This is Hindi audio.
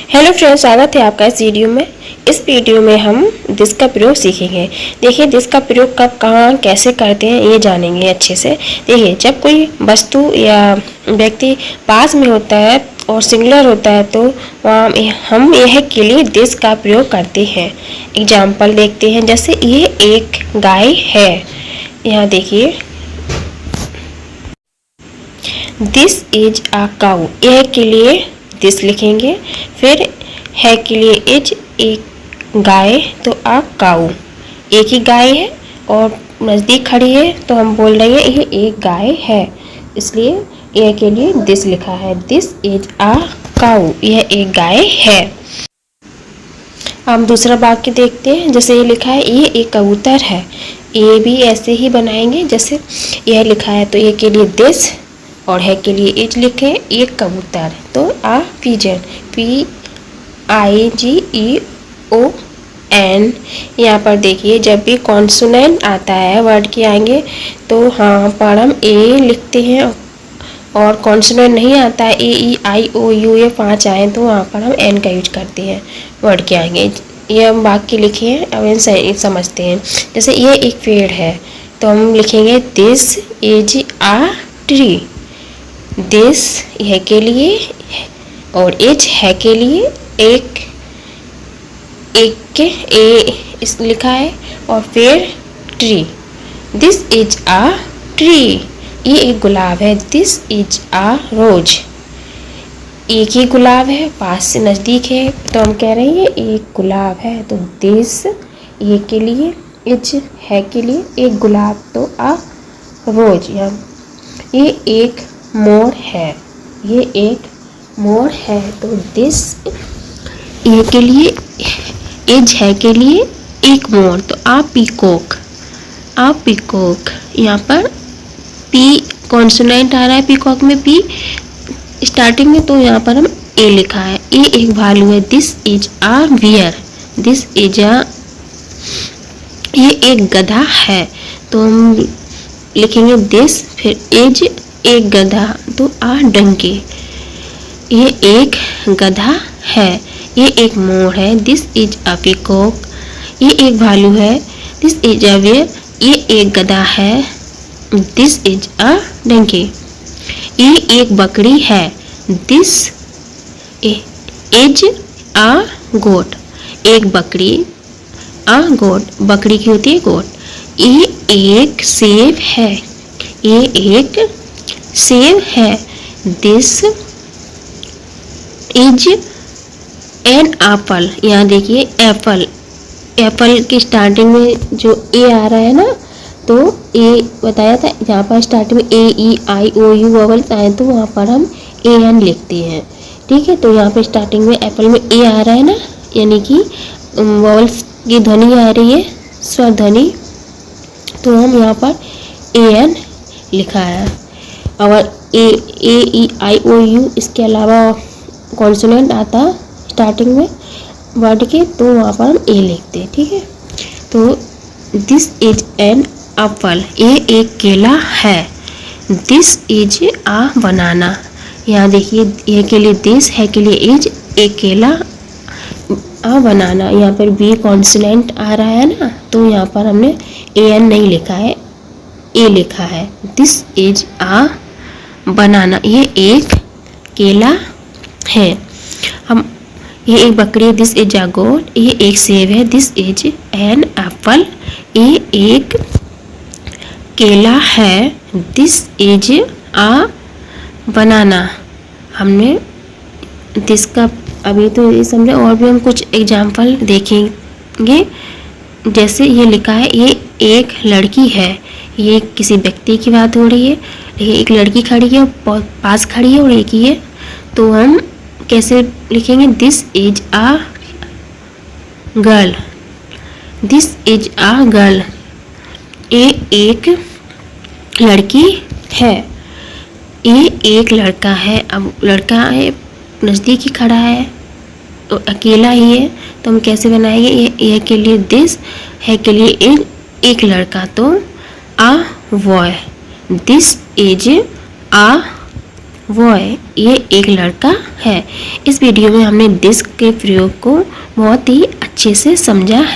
हेलो फ्रेंड्स, स्वागत है आपका इस वीडियो में। इस वीडियो में हम दिस का प्रयोग सीखेंगे। देखिए, दिस का प्रयोग कब, कहाँ, कैसे करते हैं ये जानेंगे अच्छे से। देखिए, जब कोई वस्तु या व्यक्ति पास में होता है और सिंगुलर होता है तो वहाँ हम यह के लिए दिस का प्रयोग करते हैं। एग्जाम्पल देखते हैं, जैसे ये एक गाय है। यहाँ देखिए, दिस इज अ काऊ, यह के लिए दिस लिखेंगे। फिर है के लिए इज, एक गाय तो आ काऊ, एक ही गाय है और नज़दीक खड़ी है तो हम बोल रहे हैं ये एक गाय है, इसलिए यह के लिए दिस लिखा है। दिस इज आ काऊ, यह एक गाय है। हम दूसरा वाक्य देखते हैं, जैसे ये लिखा है ये एक कबूतर है। ये भी ऐसे ही बनाएंगे जैसे यह लिखा है, तो ये के लिए दिस और है के लिए इज लिखे, एक कबूतर तो आ पिजन, PIGEON। यहाँ पर देखिए, जब भी कॉन्सोनेंट आता है वर्ड के आएंगे तो यहाँ पर हम ए लिखते हैं, और कॉन्सोनेंट नहीं आता है AEIOU ये 5 आए तो वहाँ पर हम एन का यूज करते हैं वर्ड के आएंगे। ये हम वाक्य लिखे हैं, अब इन समझते हैं। जैसे ये एक पेड़ है तो हम लिखेंगे this is a tree. This है के लिए और इज है के लिए एक के इस लिखा है, और फिर tree. This is a tree, ये एक गुलाब है। दिस इज आ रोज, एक ही गुलाब है, पास से नज़दीक है तो हम कह रहे हैं ये एक गुलाब है। तो दिस ये के लिए, इज है के लिए एक गुलाब तो आ रोज। ये एक मोर है, ये एक मोर है तो दिस ये के लिए, इज है के लिए एक मोर तो आ पीकॉक, आ पीकॉक। यहाँ पर पी कॉन्सोनेंट आ रहा है पीकॉक में, पी स्टार्टिंग में, तो यहाँ पर हम ए लिखा है। ए एक भालू है। This is a bear, this is a, ये एक गधा है तो हम लिखेंगे दिस, फिर इज एक गधा तो आ डंकी, ये एक गधा है। ये एक मोर है। दिस इज अ पीकॉक, ये एक भालू है। दिस इज अ बियर, ये एक गधा है। दिस इज अ डंकी, ये एक बकरी है। दिस इज अ गोट, एक बकरी, अ गोट बकरी की होती है गोट। ये एक सेब है, ये एक सेब है। दिस इज एन एप्पल, यहाँ देखिए एप्पल, एप्पल की स्टार्टिंग में जो ए आ रहा है ना, तो ए बताया था यहाँ पर स्टार्टिंग में AEIOU वोवल्स आए तो वहाँ पर हम AN लिखते हैं। ठीक है, तो यहाँ पे स्टार्टिंग में एप्पल में ए आ रहा है ना, यानी कि वोवल्स की ध्वनि आ रही है, स्वर ध्वनि, तो हम यहाँ पर AN लिखा है। और AEIOU इसके अलावा कॉन्सोनेंट आता स्टार्टिंग में वर्ड के तो वहाँ पर हम ए लिखते हैं। ठीक है, तो दिस इज एन एप्पल, ये एक केला है। दिस इज आ बनाना, यहाँ देखिए ये के लिए दिस है के लिए इज, एक केला आ बनाना। यहाँ पर बी कॉन्सोनेंट आ रहा है ना, तो यहाँ पर हमने AN नहीं लिखा है, ए लिखा है। दिस इज आ बनाना, ये एक केला है। हम ये एक बकरी है। दिस इज अ गोट, ये एक सेब है। दिस इज एन एप्पल, ये एक केला है। दिस इज आ बनाना। हमने दिस का अभी तो ये समझे, और भी हम कुछ एग्जाम्पल देखेंगे। जैसे ये लिखा है ये एक लड़की है, ये किसी व्यक्ति की बात हो रही है। ये एक लड़की खड़ी है, पास खड़ी है और एक ही है, तो हम कैसे लिखेंगे? This is a girl, this is a girl, ये एक लड़की है। ये एक लड़का है। अब लड़का है, नज़दीक ही खड़ा है, तो अकेला ही है, तो हम कैसे बनाएंगे? ये के लिए दिस है के लिए एक लड़का तो आ boy. This is uh boy, ये एक लड़का है। इस वीडियो में हमने डिस्क के प्रयोग को बहुत ही अच्छे से समझा है।